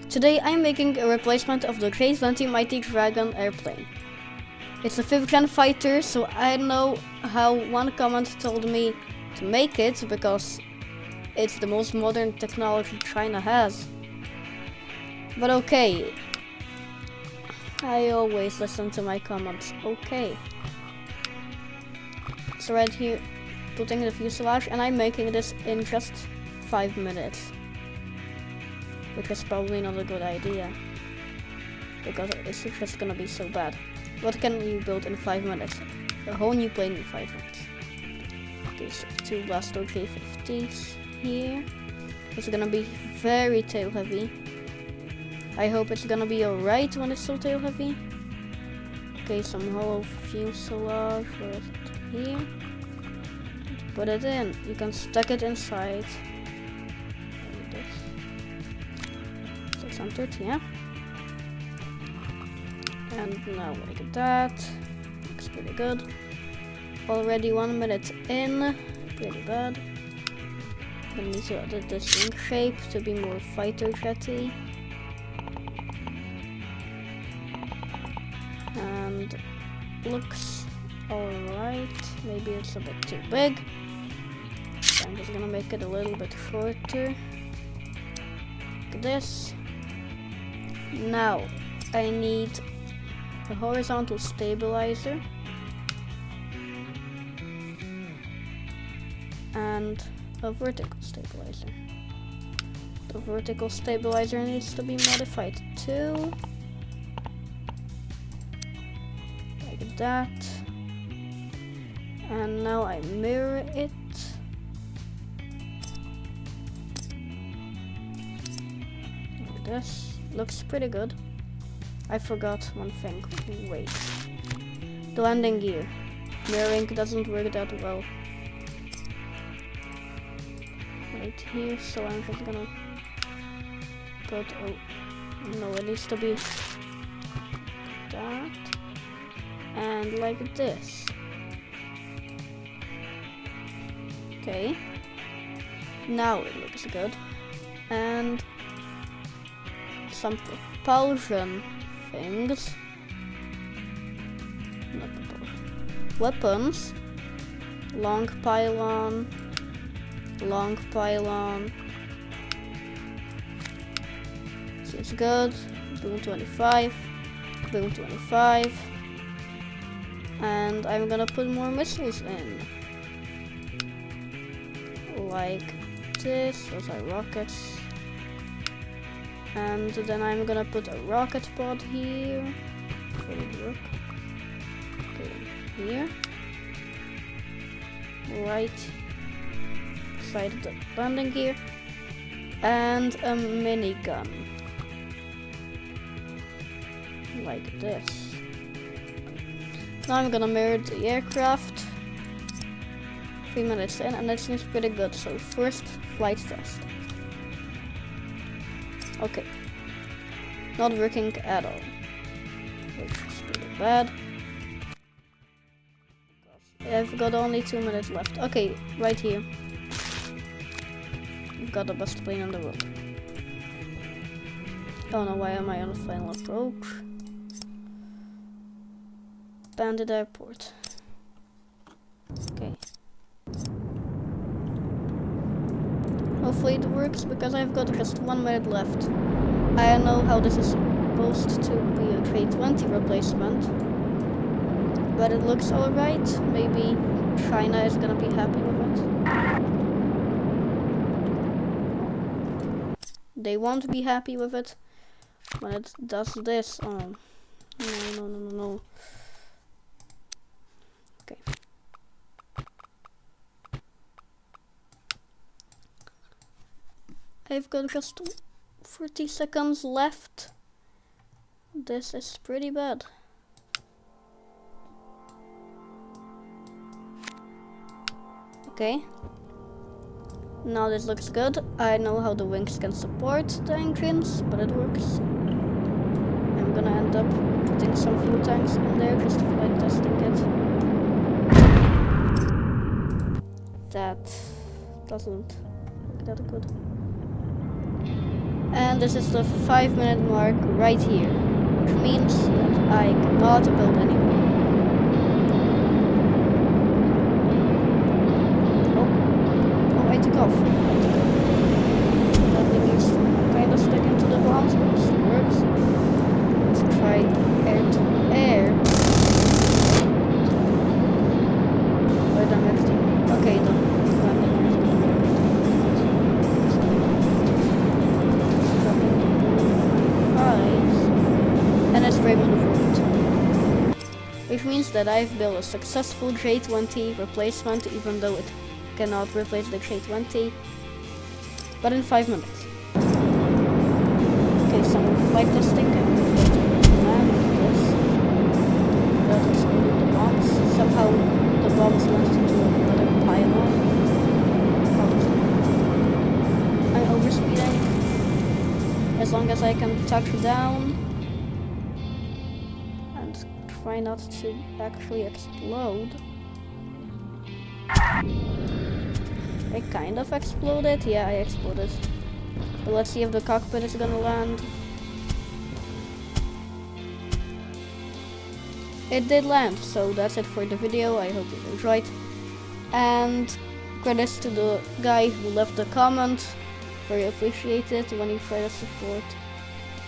Today I'm making a replacement of the J20 Mighty Dragon airplane. It's a 5th gen fighter, so I know how one comment told me to make it because it's the most modern technology China has. But okay, I always listen to my comments. Okay, so right here, putting the fuselage, and I'm making this in just 5 minutes. Which is probably not a good idea, because it's just gonna be so bad. What can you build in 5 minutes? A whole new plane in 5 minutes. These 2 Blasto J50s here. It's gonna be very tail heavy. I hope it's gonna be alright when it's so tail heavy. Okay, some hollow fuselage. Where is it? Here. Put it in. You can stuck it inside. 600, yeah. And now like that. Looks pretty good. Already 1 minute in. Pretty bad. I need to edit this in shape to be more fighter jetty. And looks alright. Maybe it's a bit too big. So I'm just gonna make it a little bit shorter. Like this. Now I need a horizontal stabilizer and a vertical stabilizer. The vertical stabilizer needs to be modified too, like that. And now I mirror it. Like this. Looks pretty good. I forgot one thing. Wait. The landing gear. Mirroring doesn't work that well. Right here, so I'm just gonna put, oh, no, it needs to be that. And like this. Okay. Now it looks good. And some propulsion things. Not propulsion. Weapons. Long pylon. Long pylon. Seems good. Boom 25. Boom 25. And I'm gonna put more missiles in. Like this. Those are rockets. And then I'm gonna put a rocket pod here. Okay, here. Right beside the landing gear. And a minigun. Like this. Now I'm gonna mirror the aircraft. 3 minutes in, and that seems pretty good. So first flight test. Okay, not working at all, which is pretty bad. I've got only 2 minutes left. Okay, right here. We've got the best plane in the world. Oh no, why am I on the final approach? Bandit Airport. Okay. Hopefully it works, because I've got just 1 minute left. I know how this is supposed to be a J20 replacement, but it looks alright. Maybe China is gonna be happy with it. They won't be happy with it when it does this. Oh, no. Okay. I've got just 40 seconds left. This is pretty bad. Okay. Now this looks good. I know how the wings can support the engines, but it works. I'm gonna end up putting some fuel tanks in there just for like testing it. That doesn't look that good. And this is the 5-minute mark right here, which means that I cannot build anymore. Oh, I took off. That thing is kind of stuck into the bombs, but it still works. Let's try air to air. Wait, I'm actually... Okay, the landing is going to be and it's frame maneuvered, which means that I've built a successful J20 replacement, even though it cannot replace the J20, but in 5 minutes. Okay, some flight testing and land this. That is only the bombs. Somehow the bombs landed into another pylon. I'm overspeeding. As long as I can touch down and try not to actually explode. I kind of exploded. Yeah, I exploded. But let's see if the cockpit is gonna land. It did land, so that's it for the video. I hope you enjoyed. And credits to the guy who left the comment. Very appreciated when you try to support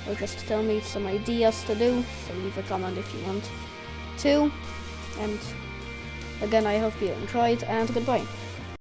or just tell me some ideas to do. So leave a comment if you want to. And again, I hope you enjoyed, and goodbye.